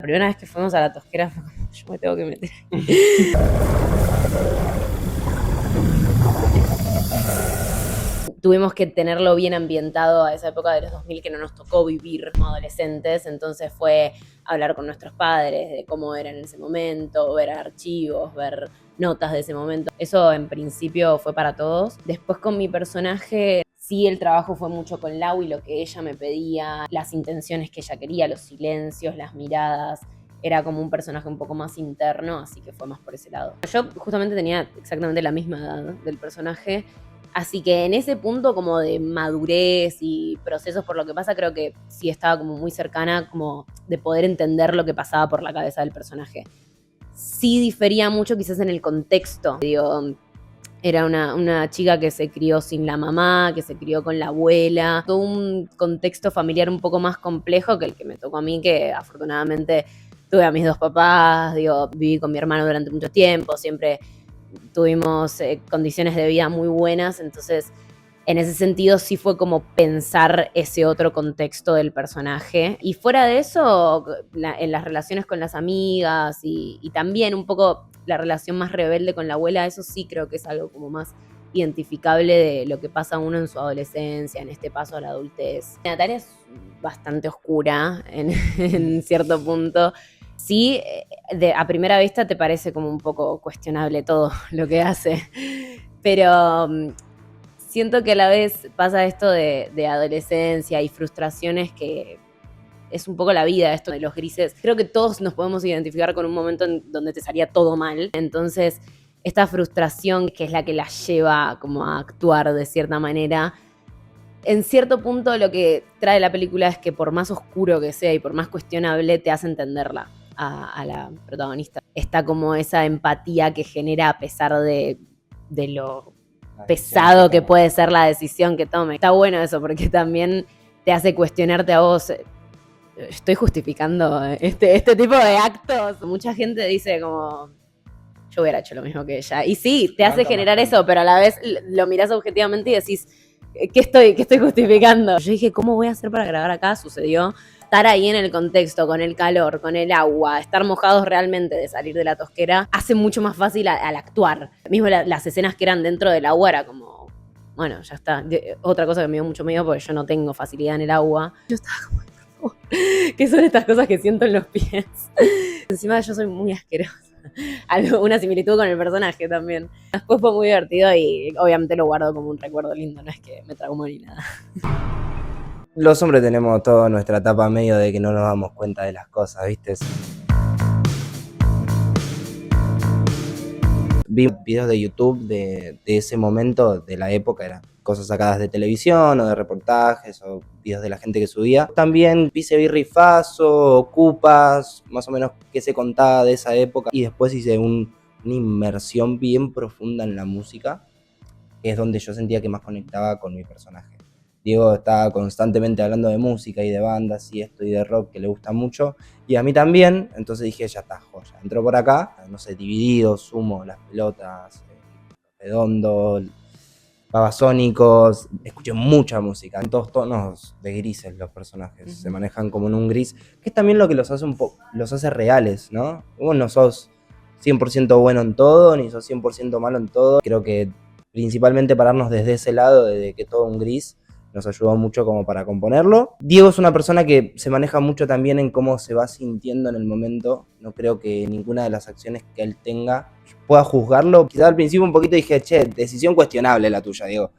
La primera vez que fuimos a la Tosquera fue como, yo me tengo que meter. Tuvimos que tenerlo bien ambientado a esa época de los 2000 que no nos tocó vivir como adolescentes, entonces fue hablar con nuestros padres de cómo era en ese momento, ver archivos, ver notas de ese momento. Eso en principio fue para todos. Después con mi personaje, sí, el trabajo fue mucho con Lau y lo que ella me pedía, las intenciones que ella quería, los silencios, las miradas. Era como un personaje un poco más interno, así que fue más por ese lado. Yo justamente tenía exactamente la misma edad del personaje, así que en ese punto como de madurez y procesos por lo que pasa, creo que sí estaba como muy cercana como de poder entender lo que pasaba por la cabeza del personaje. Sí difería mucho quizás en el contexto. Digo, era una chica que se crió sin la mamá, que se crió con la abuela. Todo un contexto familiar un poco más complejo que el que me tocó a mí, que afortunadamente tuve a mis dos papás, digo, viví con mi hermano durante mucho tiempo, siempre tuvimos condiciones de vida muy buenas, entonces en ese sentido sí fue como pensar ese otro contexto del personaje. Y fuera de eso, en las relaciones con las amigas y también un poco la relación más rebelde con la abuela, eso sí creo que es algo como más identificable de lo que pasa uno en su adolescencia, en este paso a la adultez. Natalia es bastante oscura en cierto punto. Sí, a primera vista te parece como un poco cuestionable todo lo que hace, pero siento que a la vez pasa esto de adolescencia y frustraciones que es un poco la vida, esto de los grises. Creo que todos nos podemos identificar con un momento en donde te salía todo mal. Entonces, esta frustración que es la que la lleva como a actuar de cierta manera, en cierto punto lo que trae la película es que por más oscuro que sea y por más cuestionable, te hace entenderla a la protagonista. Está como esa empatía que genera a pesar de lo pesado que puede ser la decisión que tome. Está bueno eso porque también te hace cuestionarte a vos. Estoy justificando este tipo de actos. Mucha gente dice como, yo hubiera hecho lo mismo que ella. Y sí, te hace generar eso, pero a la vez lo mirás objetivamente y decís, ¿qué estoy justificando? Yo dije, ¿cómo voy a hacer para grabar acá? Sucedió estar ahí en el contexto, con el calor, con el agua, estar mojados realmente de salir de la Tosquera, hace mucho más fácil al actuar. Mismo las escenas que eran dentro del agua era como, bueno, ya está. Otra cosa que me dio mucho miedo porque yo no tengo facilidad en el agua. Yo estaba como, ¿qué son estas cosas que siento en los pies? Encima yo soy muy asquerosa. Una similitud con el personaje también. Después fue muy divertido y obviamente lo guardo como un recuerdo lindo, no es que me traumó ni nada. Los hombres tenemos toda nuestra etapa medio de que no nos damos cuenta de las cosas, ¿viste? Vi videos de YouTube de ese momento, de la época, eran cosas sacadas de televisión o de reportajes o videos de la gente que subía. También vi Rifazo, Ocupas, más o menos qué se contaba de esa época. Y después hice una inmersión bien profunda en la música, que es donde yo sentía que más conectaba con mi personaje. Diego estaba constantemente hablando de música y de bandas y esto y de rock que le gusta mucho, y a mí también, entonces dije, ya está, joya, entró por acá, no sé, Divididos, Sumo, Las Pelotas, Redondo, Babasónicos, escuché mucha música, en todos tonos de grises los personajes, se manejan como en un gris, que es también lo que los hace los hace reales, ¿no? Vos no sos 100% bueno en todo, ni sos 100% malo en todo, creo que principalmente pararnos desde ese lado, de que todo un gris, nos ayudó mucho como para componerlo. Diego es una persona que se maneja mucho también en cómo se va sintiendo en el momento. No creo que ninguna de las acciones que él tenga pueda juzgarlo. Quizás al principio un poquito dije, che, decisión cuestionable la tuya, Diego.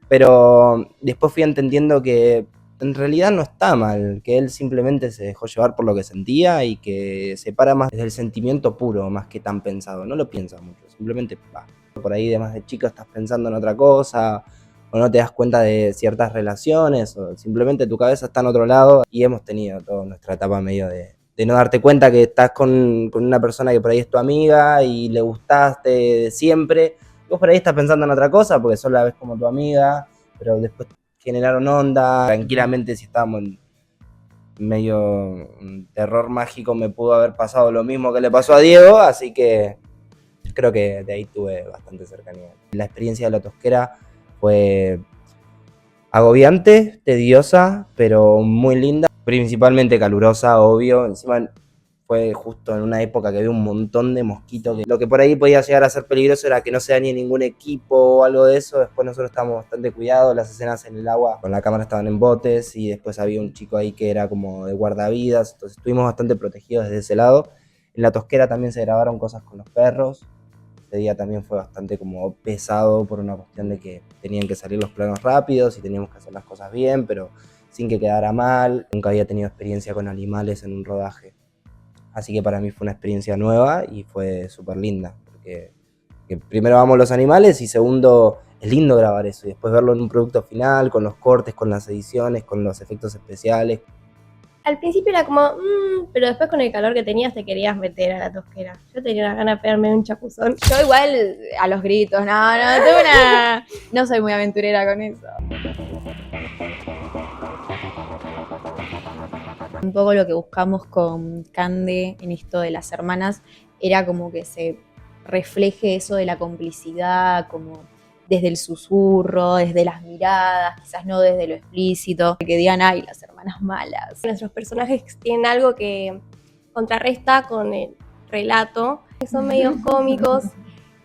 Pero después fui entendiendo que en realidad no está mal, que él simplemente se dejó llevar por lo que sentía y que se para más desde el sentimiento puro, más que tan pensado. No lo piensa mucho, simplemente va. Por ahí de más de chico estás pensando en otra cosa, o no te das cuenta de ciertas relaciones, o simplemente tu cabeza está en otro lado, y hemos tenido toda nuestra etapa medio de no darte cuenta que estás con una persona que por ahí es tu amiga y le gustaste de siempre, y vos por ahí estás pensando en otra cosa porque solo la ves como tu amiga, pero después generaron onda. Tranquilamente, si estábamos en medio un terror mágico, me pudo haber pasado lo mismo que le pasó a Diego, así que creo que de ahí tuve bastante cercanía. La experiencia de la Tosquera fue agobiante, tediosa, pero muy linda, principalmente calurosa, obvio. Encima fue justo en una época que había un montón de mosquitos. Lo que por ahí podía llegar a ser peligroso era que no se dañe ningún equipo o algo de eso. Después nosotros estábamos bastante cuidados, las escenas en el agua con la cámara estaban en botes y después había un chico ahí que era como de guardavidas, entonces estuvimos bastante protegidos desde ese lado. En La Tosquera también se grabaron cosas con los perros. Ese día también fue bastante como pesado por una cuestión de que tenían que salir los planos rápidos y teníamos que hacer las cosas bien, pero sin que quedara mal. Nunca había tenido experiencia con animales en un rodaje. Así que para mí fue una experiencia nueva y fue súper linda, porque primero amamos los animales y segundo, es lindo grabar eso y después verlo en un producto final, con los cortes, con las ediciones, con los efectos especiales. Al principio era como, pero después con el calor que tenías te querías meter a La Tosquera. Yo tenía una gana de pegarme un chapuzón. Yo igual a los gritos, no soy muy aventurera con eso. Un poco lo que buscamos con Cande en esto de las hermanas era como que se refleje eso de la complicidad, como desde el susurro, desde las miradas, quizás no desde lo explícito, que digan, ay, las hermanas malas. Nuestros personajes tienen algo que contrarresta con el relato, que son medios cómicos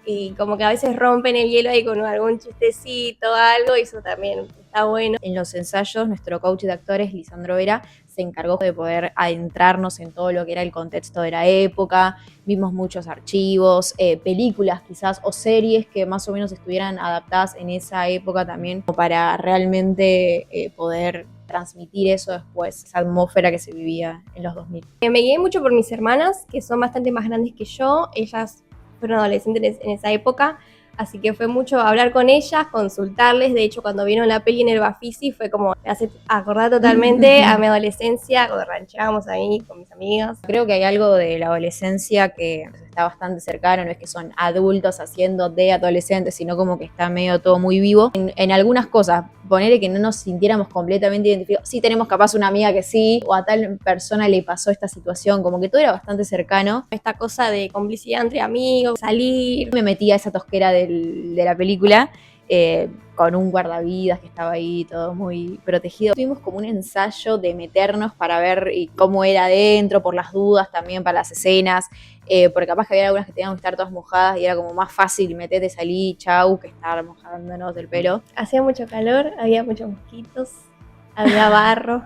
y como que a veces rompen el hielo ahí con algún chistecito o algo, y eso también está bueno. En los ensayos, nuestro coach de actores, Lisandro Vera, se encargó de poder adentrarnos en todo lo que era el contexto de la época. Vimos muchos archivos, películas quizás o series que más o menos estuvieran adaptadas en esa época también, para realmente poder transmitir eso después, esa atmósfera que se vivía en los 2000. Me guié mucho por mis hermanas, que son bastante más grandes que yo. Ellas fueron adolescentes en esa época, así que fue mucho hablar con ellas, consultarles. De hecho, cuando vieron la peli en el Bafisi fue como, me hace acordar totalmente a mi adolescencia, cuando rancheábamos ahí con mis amigas. Creo que hay algo de la adolescencia que está bastante cercano, no es que son adultos haciendo de adolescentes, sino como que está medio todo muy vivo. En algunas cosas, ponerle que no nos sintiéramos completamente identificados. Sí tenemos capaz una amiga que sí, o a tal persona le pasó esta situación, como que todo era bastante cercano. Esta cosa de complicidad entre amigos, salir. Me metí a esa tosquera de la película, con un guardavidas que estaba ahí todo muy protegido. Tuvimos como un ensayo de meternos para ver cómo era adentro, por las dudas también para las escenas, porque capaz que había algunas que teníamos que estar todas mojadas y era como más fácil meterte, salir, chau, que estar mojándonos del pelo. Hacía mucho calor, había muchos mosquitos, había barro.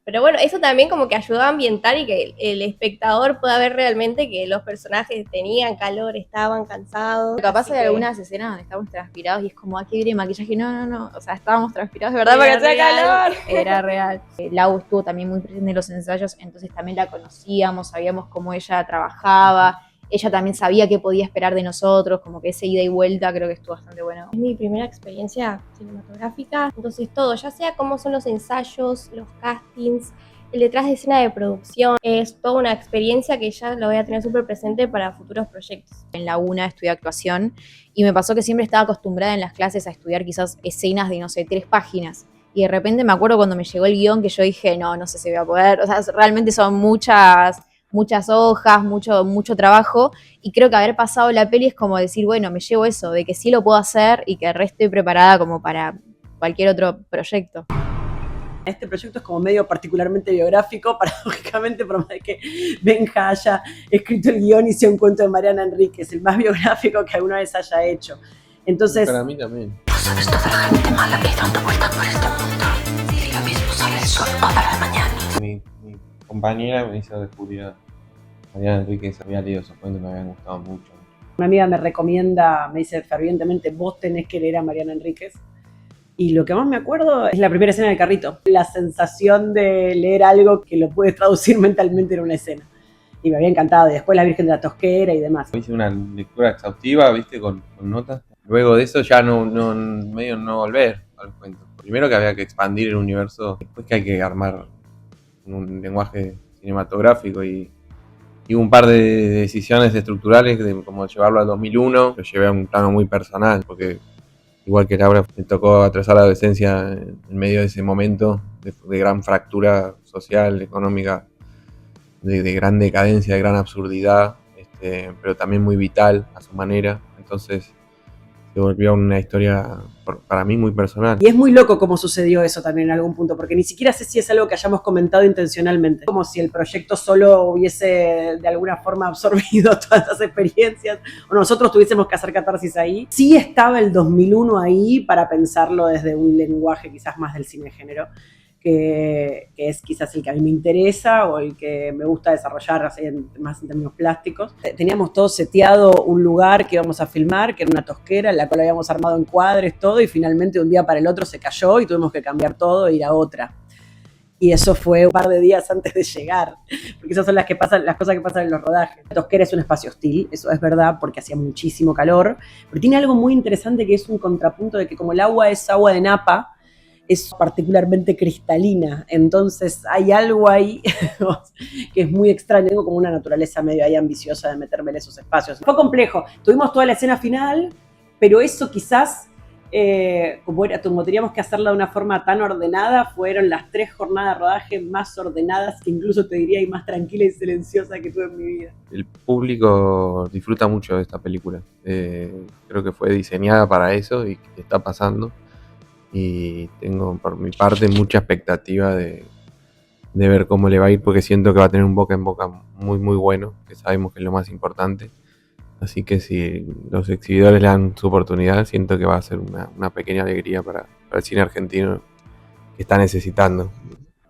Pero bueno, eso también como que ayudó a ambientar y que el espectador pueda ver realmente que los personajes tenían calor, estaban cansados. Capaz hay algunas escenas donde estamos transpirados y es como, aquí viene maquillaje. No, o sea, estábamos transpirados de verdad porque hacía calor. Era real. Lau estuvo también muy presente en los ensayos, entonces también la conocíamos, sabíamos cómo ella trabajaba. Ella también sabía qué podía esperar de nosotros, como que ese ida y vuelta creo que estuvo bastante bueno. Es mi primera experiencia cinematográfica, entonces todo, ya sea cómo son los ensayos, los castings, el detrás de escena de producción, es toda una experiencia que ya lo voy a tener súper presente para futuros proyectos. En la UNA estudié actuación y me pasó que siempre estaba acostumbrada en las clases a estudiar quizás escenas de, 3 páginas. Y de repente me acuerdo cuando me llegó el guión que yo dije, no sé si voy a poder, o sea, realmente son muchas hojas, mucho trabajo, y creo que haber pasado la peli es como decir, bueno, me llevo eso, de que sí lo puedo hacer y que el resto estoy preparada como para cualquier otro proyecto. Este proyecto es como medio particularmente biográfico, paradójicamente, por más de que Benja haya escrito el guión y sea un cuento de Mariana Enríquez, el más biográfico que alguna vez haya hecho. Entonces, para mí también. No sabes toda la gente mala que hay dando vueltas por este mundo. Y lo mismo sale el sol todas las mañanas. Mi compañera me hizo descubrir a Mariana Enríquez, había leído esos cuentos y me habían gustado mucho. una amiga me recomienda, me dice fervientemente, vos tenés que leer a Mariana Enríquez. Y lo que más me acuerdo es la primera escena del carrito. La sensación de leer algo que lo puedes traducir mentalmente en una escena. Y me había encantado. Y después La Virgen de la Tosquera y demás. Hice una lectura exhaustiva, viste, con notas. Luego de eso ya medio no volver al cuento. Primero que había que expandir el universo, después que hay que armar un lenguaje cinematográfico y hubo un par de decisiones estructurales, como llevarlo al 2001, lo llevé a un plano muy personal, porque igual que Laura, me tocó atravesar la adolescencia en medio de ese momento de gran fractura social, económica, de gran decadencia, de gran absurdidad, pero también muy vital a su manera. Entonces se volvió una historia para mí muy personal. Y es muy loco cómo sucedió eso también en algún punto, porque ni siquiera sé si es algo que hayamos comentado intencionalmente. Como si el proyecto solo hubiese de alguna forma absorbido todas esas experiencias, o nosotros tuviésemos que hacer catarsis ahí. Sí estaba el 2001 ahí para pensarlo desde un lenguaje quizás más del cine de género, que es quizás el que a mí me interesa o el que me gusta desarrollar así más en términos plásticos. Teníamos todo seteado un lugar que íbamos a filmar, que era una tosquera, en la cual habíamos armado encuadres, todo, y finalmente un día para el otro se cayó y tuvimos que cambiar todo e ir a otra. Y eso fue un par de días antes de llegar, porque esas son las cosas que pasan en los rodajes. La tosquera es un espacio hostil, eso es verdad, porque hacía muchísimo calor, pero tiene algo muy interesante que es un contrapunto de que como el agua es agua de Napa, es particularmente cristalina, entonces hay algo ahí que es muy extraño. Tengo como una naturaleza medio ahí ambiciosa de meterme en esos espacios. Fue complejo, tuvimos toda la escena final, pero eso quizás, como teníamos que hacerla de una forma tan ordenada, fueron las 3 jornadas de rodaje más ordenadas, que incluso te diría, y más tranquila y silenciosa que tuve en mi vida. El público disfruta mucho de esta película. Creo que fue diseñada para eso y que está pasando. Y tengo por mi parte mucha expectativa de ver cómo le va a ir, porque siento que va a tener un boca en boca muy muy bueno, que sabemos que es lo más importante. Así que si los exhibidores le dan su oportunidad, siento que va a ser una pequeña alegría para el cine argentino, que está necesitando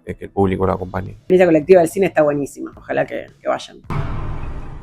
que el público lo acompañe. La experiencia colectiva del cine está buenísima, ojalá que vayan.